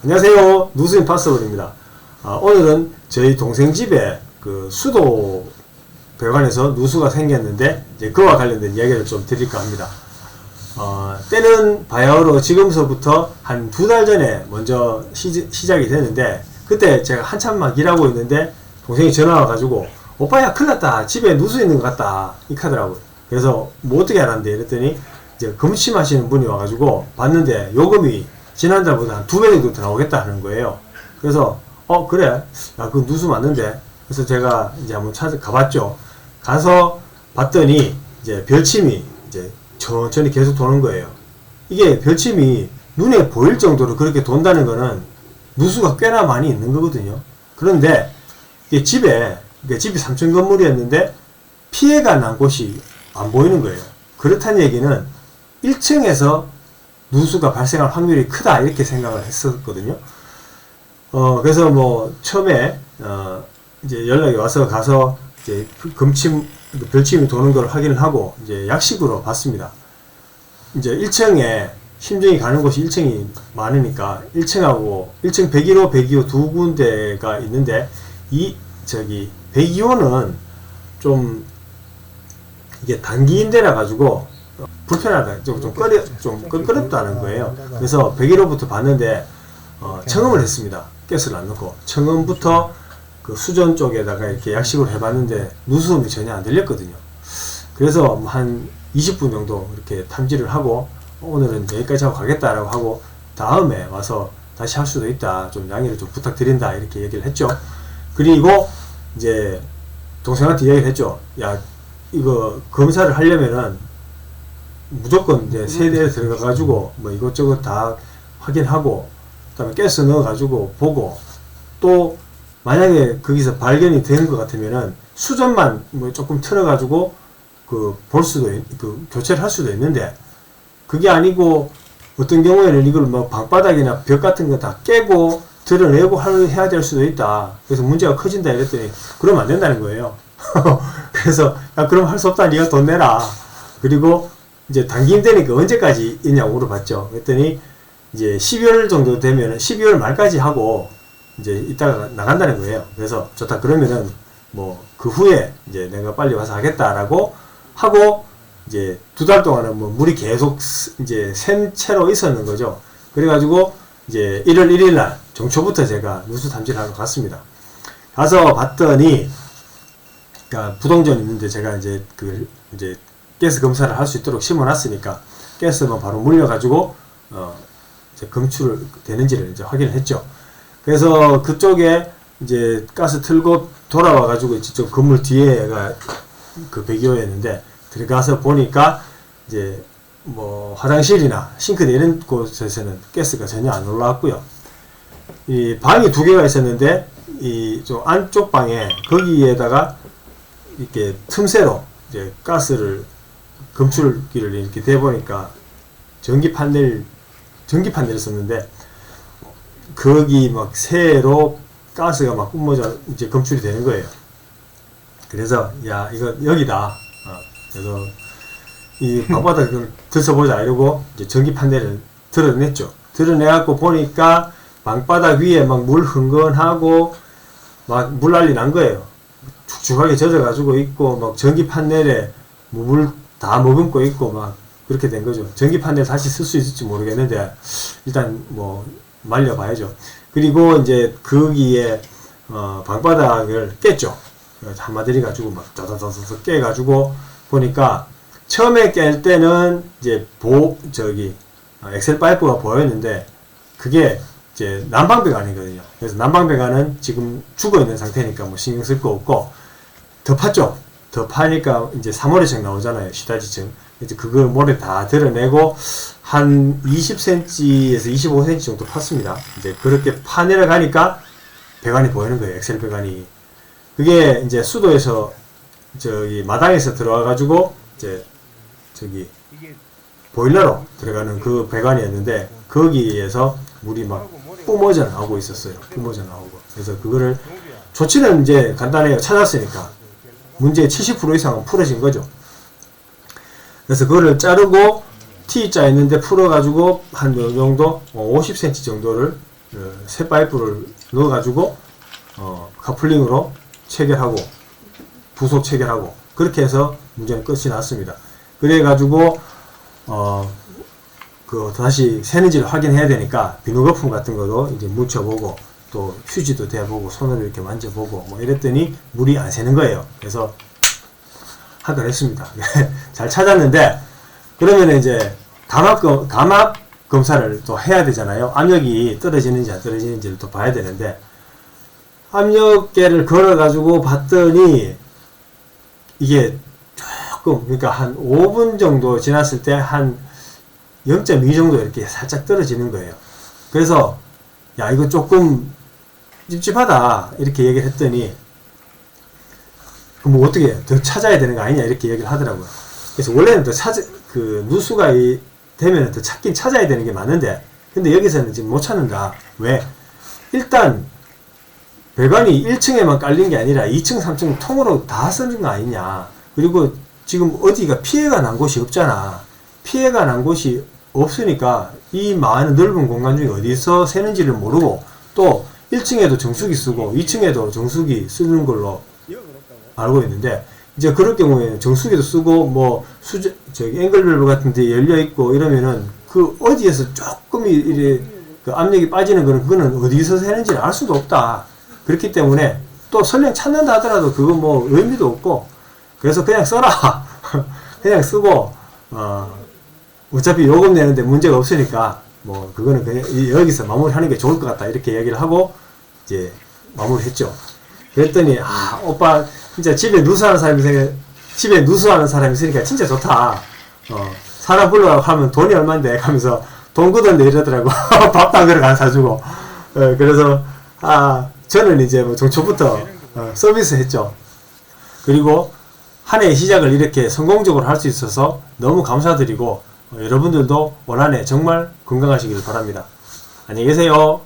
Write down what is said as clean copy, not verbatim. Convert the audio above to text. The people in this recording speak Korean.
안녕하세요. 누수인 파서블입니다. 오늘은 저희 동생 집에 그 수도 배관에서 누수가 생겼는데 이제 그와 관련된 이야기를 좀 드릴까 합니다. 때는 바야흐로 지금서부터 한 2달 전에 먼저 시작이 됐는데, 그때 제가 한참 막 일하고 있는데 동생이 전화 와가지고 오빠야 큰일 났다, 집에 누수 있는 것 같다 이렇게 하더라고요. 그래서 뭐 어떻게 알았는데 이랬더니 이제 금침하시는 분이 와가지고 봤는데 요금이 지난달보다 한 2배 정도 더 나오겠다 하는 거예요. 그래서 그래, 야 그 누수 맞는데. 그래서 제가 이제 한번 가봤죠. 가서 봤더니 이제 별침이 이제 천천히 계속 도는 거예요. 이게 별침이 눈에 보일 정도로 그렇게 돈다는 거는 누수가 꽤나 많이 있는 거거든요. 그런데 이게 집이 3층 건물이었는데 피해가 난 곳이 안 보이는 거예요. 그렇다는 얘기는 1층에서 누수가 발생할 확률이 크다 이렇게 생각을 했었거든요. 그래서 뭐 처음에 이제 연락이 와서 가서 이제 별침이 도는 걸 확인을 하고 이제 약식으로 봤습니다. 이제 1층에 심정이 가는 곳이 1층이 많으니까 1층하고 1층 101호, 102호 두 군데가 있는데, 102호는 좀 이게 단기인대라 가지고 불편하다, 좀 껄끄럽다는 거예요. 그래서 101호부터 봤는데 청음을 했습니다. 가스를 안 넣고 청음부터 그 수전 쪽에다가 이렇게 약식으로 해봤는데 누수음이 전혀 안 들렸거든요. 그래서 한 20분 정도 이렇게 탐지를 하고 오늘은 여기까지 하고 가겠다라고 하고 다음에 와서 다시 할 수도 있다, 좀 양해를 좀 부탁드린다 이렇게 얘기를 했죠. 그리고 이제 동생한테 얘기를 했죠. 야, 이거 검사를 하려면은 무조건 이제 세대에 들어가가지고 뭐 이것저것 다 확인하고 그다음에 가스 넣어가지고 보고, 또 만약에 거기서 발견이 되는 것 같으면은 수전만 뭐 조금 틀어가지고 볼 수도 교체를 할 수도 있는데, 그게 아니고 어떤 경우에는 이걸 뭐 방바닥이나 벽 같은 거 다 깨고 드러내고 해야 될 수도 있다. 그래서 문제가 커진다 이랬더니 그러면 안 된다는 거예요. 그래서 야, 그럼 할 수 없다, 네가 돈 내라. 그리고 이제 단기 임대니까 언제까지 있냐고 물어봤죠. 그랬더니 이제 12월 정도 되면 12월 말까지 하고 이제 이따가 나간다는 거예요. 그래서 좋다, 그러면은 뭐 그 후에 이제 내가 빨리 와서 하겠다라고 하고, 이제 2달 동안은 뭐 물이 계속 이제 샘 채로 있었는 거죠. 그래가지고 이제 1월 1일 날 정초부터 제가 누수 탐지를 하러 갔습니다. 가서 봤더니, 그러니까 부동전 있는데 제가 이제 이제 가스 검사를 할 수 있도록 심어놨으니까 가스만 바로 물려가지고 이제 검출을 되는지를 이제 확인을 했죠. 그래서 그쪽에 이제 가스 틀고 돌아와가지고 이쪽 건물 뒤에가 그 102호였는데 들어가서 보니까 이제 뭐 화장실이나 싱크대 이런 곳에서는 가스가 전혀 안 올라왔고요. 이 방이 2개가 있었는데 이 좀 안쪽 방에 거기에다가 이렇게 틈새로 이제 가스를 검출기를 이렇게 대보니까 전기 판넬을 썼는데 거기 막 새로 가스가 막 뿜어져 이제 검출이 되는 거예요. 그래서 야, 이거 여기다. 그래서 이 방바닥을 들춰보자 이러고 이제 전기 판넬을 드러냈죠. 드러내갖고 보니까 방바닥 위에 막 물 흥건하고 막 물 난리 난 거예요. 축축하게 젖어가지고 있고 막 전기 판넬에 물 다 머금고 있고 막 그렇게 된 거죠. 전기 판넬 다시 쓸 수 있을지 모르겠는데 일단 뭐 말려봐야죠. 그리고 이제 거기에 방바닥을 깼죠. 한마디리 가지고 막 다다다다다 깨가지고 보니까 처음에 깰 때는 이제 엑셀 파이프가 보였는데 그게 이제 난방배관이거든요. 그래서 난방배관은 지금 죽어 있는 상태니까 뭐 신경 쓸 거 없고 더 팠죠. 더 파니까 이제 3호래층 나오잖아요. 시다지층. 이제 그걸 모래 다 드러내고 한 20cm에서 25cm 정도 팠습니다. 이제 그렇게 파내려가니까 배관이 보이는 거예요. 엑셀 배관이. 그게 이제 수도에서 마당에서 들어와가지고 이제 보일러로 들어가는 그 배관이었는데 거기에서 물이 막 뿜어져 나오고 있었어요. 뿜어져 나오고. 그래서 그거를 조치는 이제 간단해요. 찾았으니까. 문제의 70% 이상은 풀어진 거죠. 그래서 그거를 자르고 T자 있는데 풀어가지고 한 요 정도 50cm 정도를 새 파이프를 넣어가지고 카플링으로 체결하고 부속 체결하고 그렇게 해서 문제는 끝이 났습니다. 그래가지고 다시 새는지를 확인해야 되니까 비누 거품 같은 것도 이제 묻혀보고 또 휴지도 대보고 손으로 이렇게 만져보고 뭐 이랬더니 물이 안 새는 거예요. 그래서 하기로 했습니다. 잘 찾았는데 그러면 이제 감압 검사를 또 해야 되잖아요. 압력이 떨어지는지 안 떨어지는지를 또 봐야 되는데 압력계를 걸어가지고 봤더니 이게 조금 그러니까 한 5분 정도 지났을 때 한 0.2 정도 이렇게 살짝 떨어지는 거예요. 그래서 야 이거 조금 찝찝하다 이렇게 얘기를 했더니 뭐 어떻게 더 찾아야 되는 거 아니냐 이렇게 얘기를 하더라고요. 그래서 원래는 더 누수가 되면 더 찾긴 찾아야 되는 게 맞는데 근데 여기서는 지금 못 찾는다. 왜? 일단 배관이 1층에만 깔린 게 아니라 2층 3층 통으로 다 쓰는 거 아니냐. 그리고 지금 어디가 피해가 난 곳이 없잖아. 피해가 난 곳이 없으니까 이 많은 넓은 공간 중에 어디서 새는지를 모르고 또 1층에도 정수기 쓰고 2층에도 정수기 쓰는 걸로 알고 있는데 이제 그럴 경우에는 정수기도 쓰고 뭐 저기 앵글밸브 같은 데 열려 있고 이러면은 그 어디에서 조금 이래 그 압력이 빠지는 거는 그거는 어디서 새는지를 알 수도 없다. 그렇기 때문에 또 설령 찾는다 하더라도 그거 뭐 의미도 없고 그래서 그냥 써라. 그냥 쓰고 어차피 요금 내는데 문제가 없으니까 뭐 그거는 그냥 여기서 마무리하는 게 좋을 것 같다 이렇게 얘기를 하고 이제 마무리했죠. 그랬더니 오빠 진짜 집에 누수하는 사람이 있으니까 진짜 좋다. 사람 불러가고 하면 돈이 얼만데 하면서 돈 굳었는데 이러더라고. 밥도 안 그래 사주고. 그래서 저는 이제 뭐 정초부터 서비스 했죠. 그리고 한 해의 시작을 이렇게 성공적으로 할 수 있어서 너무 감사드리고 여러분들도 올 한 해 정말 건강하시길 바랍니다. 안녕히 계세요.